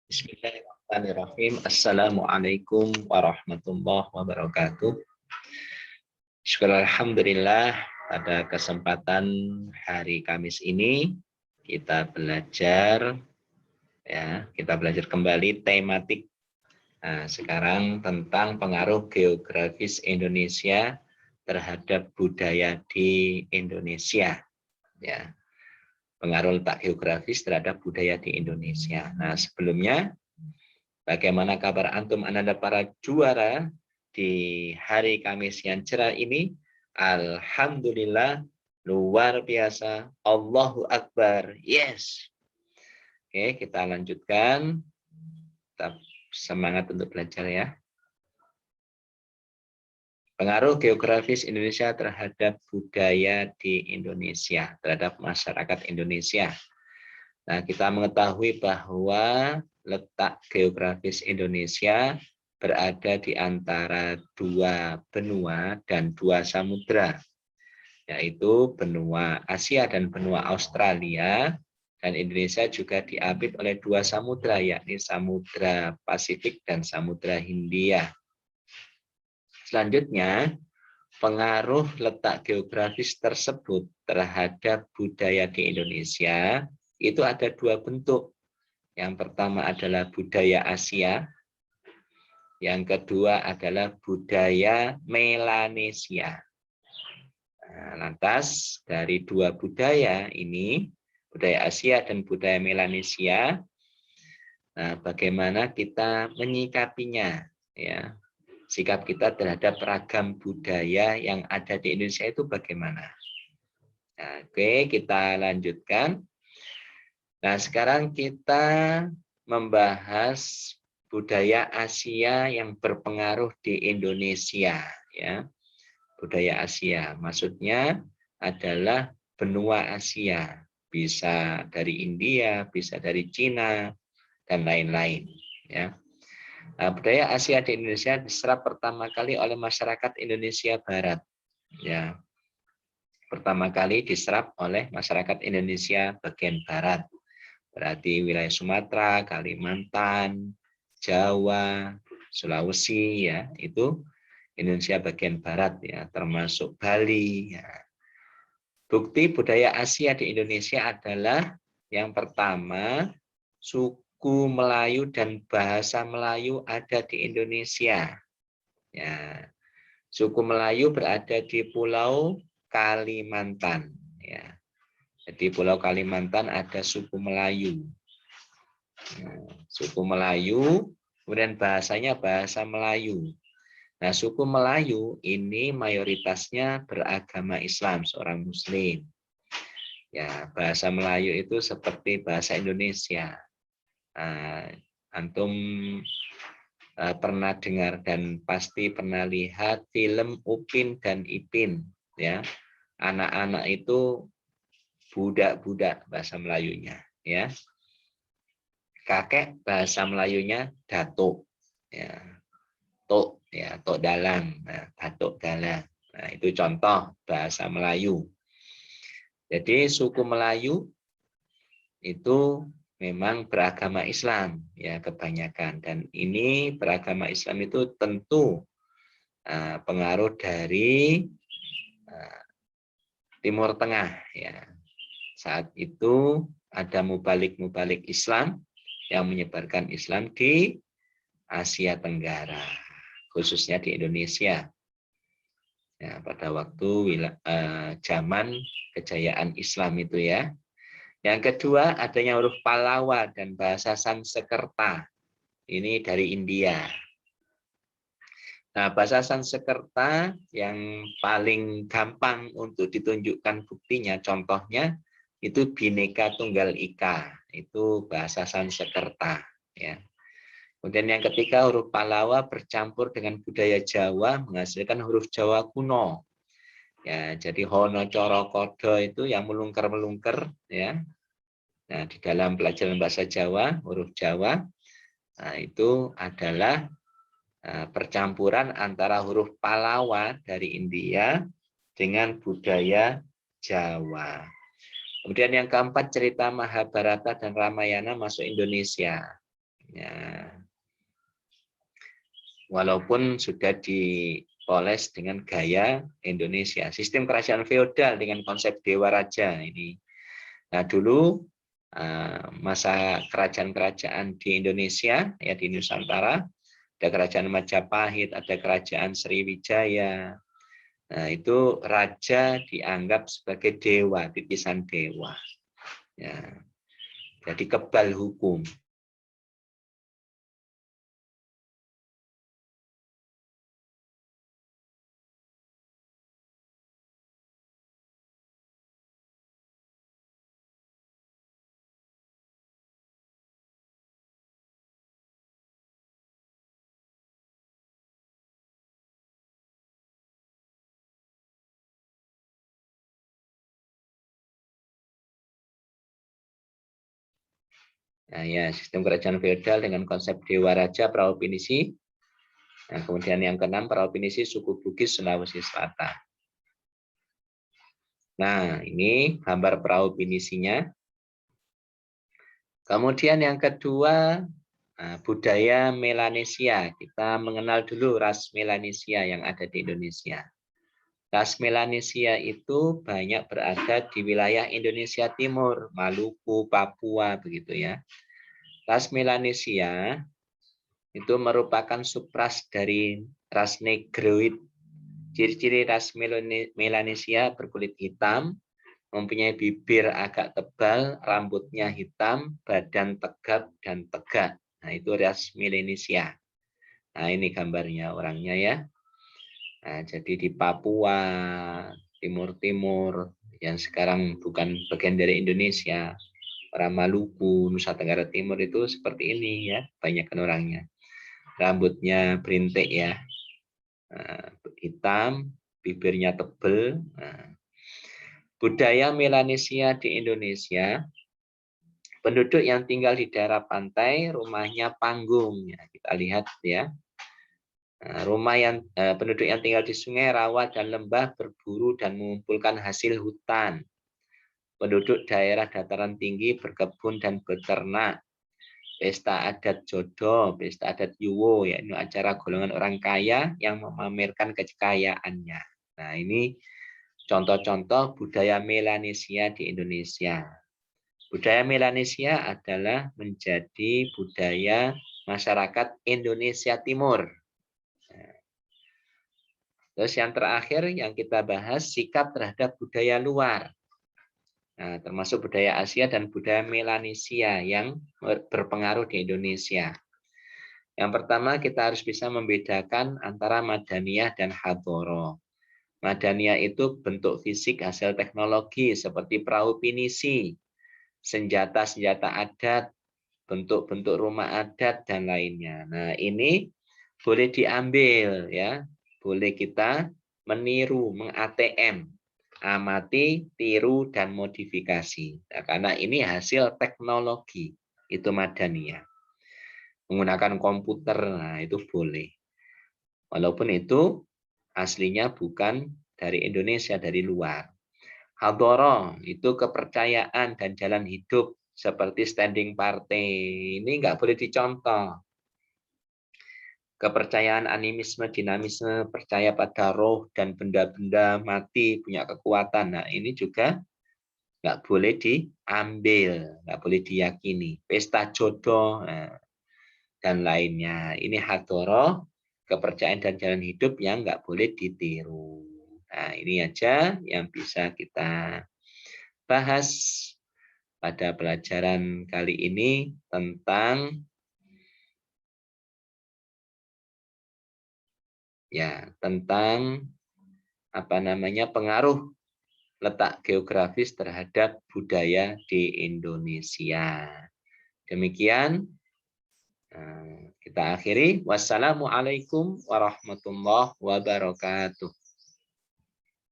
Bismillahirrahmanirrahim. Assalamualaikum warahmatullahi wabarakatuh. Alhamdulillah, pada kesempatan hari Kamis ini kita belajar kembali tematik sekarang tentang pengaruh geografis Indonesia terhadap budaya di Indonesia. Ya. Pengaruh letak geografis terhadap budaya di Indonesia. Nah, sebelumnya, bagaimana kabar antum ananda para juara di hari Kamis yang cerah ini? Alhamdulillah, luar biasa. Allahu Akbar. Yes. Oke, kita lanjutkan. Tetap semangat untuk belajar ya. Pengaruh geografis Indonesia terhadap budaya di Indonesia, terhadap masyarakat Indonesia. Nah, kita mengetahui bahwa letak geografis Indonesia berada di antara dua benua dan dua samudra, yaitu benua Asia dan benua Australia, dan Indonesia juga diapit oleh dua samudra, yakni Samudra Pasifik dan Samudra Hindia. Selanjutnya, pengaruh letak geografis tersebut terhadap budaya di Indonesia itu ada dua bentuk. Yang pertama adalah budaya Asia, yang kedua adalah budaya Melanesia. Nah, lantas dari dua budaya ini, budaya Asia dan budaya Melanesia, nah, bagaimana kita menyikapinya, ya? Sikap kita terhadap ragam budaya yang ada di Indonesia itu bagaimana? Nah, oke, kita lanjutkan. Nah, sekarang kita membahas budaya Asia yang berpengaruh di Indonesia, ya. Budaya Asia, maksudnya adalah benua Asia, bisa dari India, bisa dari Cina, dan lain-lain, ya. Nah, budaya Asia di Indonesia diserap pertama kali oleh masyarakat Indonesia Barat. Ya, pertama kali diserap oleh masyarakat Indonesia bagian Barat. Berarti wilayah Sumatera, Kalimantan, Jawa, Sulawesi, ya itu Indonesia bagian Barat, ya termasuk Bali. Ya. Bukti budaya Asia di Indonesia adalah yang pertama, suku Melayu dan bahasa Melayu ada di Indonesia. Ya, suku Melayu berada di Pulau Kalimantan. Ya, di Pulau Kalimantan ada suku Melayu. Ya, suku Melayu, kemudian bahasanya bahasa Melayu. Nah, suku Melayu ini mayoritasnya beragama Islam, seorang Muslim. Ya, bahasa Melayu itu seperti bahasa Indonesia. Antum pernah dengar dan pasti pernah lihat film Upin dan Ipin, ya. Anak-anak itu budak-budak bahasa Melayunya, ya. Kakek bahasa Melayunya datuk, ya. Tok, ya, tok dalang, nah, datuk dalang. Nah, itu contoh bahasa Melayu. Jadi suku Melayu itu memang beragama Islam, ya kebanyakan, dan ini beragama Islam itu tentu pengaruh dari Timur Tengah, ya. Saat itu ada mubalik-mubalik Islam yang menyebarkan Islam di Asia Tenggara, khususnya di Indonesia. Ya, pada waktu zaman kejayaan Islam itu, ya. Yang kedua, adanya huruf Pallawa dan bahasa Sanskerta. Ini dari India. Nah, bahasa Sanskerta yang paling gampang untuk ditunjukkan buktinya, contohnya itu Bhinneka Tunggal Ika. Itu bahasa Sanskerta. Ya. Kemudian yang ketiga, huruf Pallawa bercampur dengan budaya Jawa menghasilkan huruf Jawa kuno. Ya, jadi Hono Coro Kodo itu yang melungker-melungker, ya. Nah, di dalam pelajaran bahasa Jawa, huruf Jawa, nah, itu adalah percampuran antara huruf Pallawa dari India dengan budaya Jawa. Kemudian yang keempat, cerita Mahabharata dan Ramayana masuk Indonesia. Ya, walaupun sudah dipoles dengan gaya Indonesia, sistem kerajaan feodal dengan konsep dewa raja ini. Nah, dulu masa kerajaan-kerajaan di Indonesia, ya di Nusantara, ada kerajaan Majapahit, ada kerajaan Sriwijaya. Nah, itu raja dianggap sebagai dewa, titisan dewa. Ya, jadi kebal hukum. Nah, ya, sistem kerajaan feodal dengan konsep dewa raja Praopinisi. Nah, kemudian yang keenam Praopinisi suku Bugis Sulawesi Selatan. Nah, ini gambar Praopinisinya. Kemudian yang kedua budaya Melanesia. Kita mengenal dulu ras Melanesia yang ada di Indonesia. Ras Melanesia itu banyak berada di wilayah Indonesia Timur, Maluku, Papua, begitu ya. Ras Melanesia itu merupakan subras dari ras Negroid. Ciri-ciri ras Melanesia berkulit hitam, mempunyai bibir agak tebal, rambutnya hitam, badan tegap dan tegak. Nah, itu ras Melanesia. Nah, ini gambarnya orangnya ya. Nah, jadi di Papua, Timur-Timur, yang sekarang bukan bagian dari Indonesia, orang Maluku, Nusa Tenggara Timur itu seperti ini ya, banyak orangnya. Rambutnya berintik ya, hitam, bibirnya tebal. Nah, budaya Melanesia di Indonesia, penduduk yang tinggal di daerah pantai, rumahnya panggung. Ya, kita lihat ya. Penduduk yang tinggal di sungai, rawa, dan lembah berburu dan mengumpulkan hasil hutan. Penduduk daerah dataran tinggi berkebun dan beternak. Pesta adat jodoh, pesta adat yuwo, yaitu acara golongan orang kaya yang memamerkan kekayaannya. Nah, ini contoh-contoh budaya Melanesia di Indonesia. Budaya Melanesia adalah menjadi budaya masyarakat Indonesia Timur. Terus yang terakhir yang kita bahas, sikap terhadap budaya luar. Nah, termasuk budaya Asia dan budaya Melanesia yang berpengaruh di Indonesia. Yang pertama, kita harus bisa membedakan antara Madaniyah dan Hadhoroh. Madaniyah itu bentuk fisik hasil teknologi seperti perahu pinisi, senjata-senjata adat, bentuk-bentuk rumah adat, dan lainnya. Nah, ini boleh diambil ya. Boleh kita meniru, meng-ATM, amati, tiru, dan modifikasi. Nah, karena ini hasil teknologi, itu Madaniyah. Menggunakan komputer, nah itu boleh. Walaupun itu aslinya bukan dari Indonesia, dari luar. Hadhoroh itu kepercayaan dan jalan hidup seperti standing party. Ini nggak boleh dicontoh. Kepercayaan animisme, dinamisme, percaya pada roh dan benda-benda mati punya kekuatan. Nah, ini juga nggak boleh diambil, nggak boleh diyakini. Pesta jodoh dan lainnya. Ini hadhoroh, kepercayaan dan jalan hidup yang nggak boleh ditiru. Nah, ini aja yang bisa kita bahas pada pelajaran kali ini tentang pengaruh letak geografis terhadap budaya di Indonesia. Demikian kita akhiri. Wassalamualaikum warahmatullahi wabarakatuh.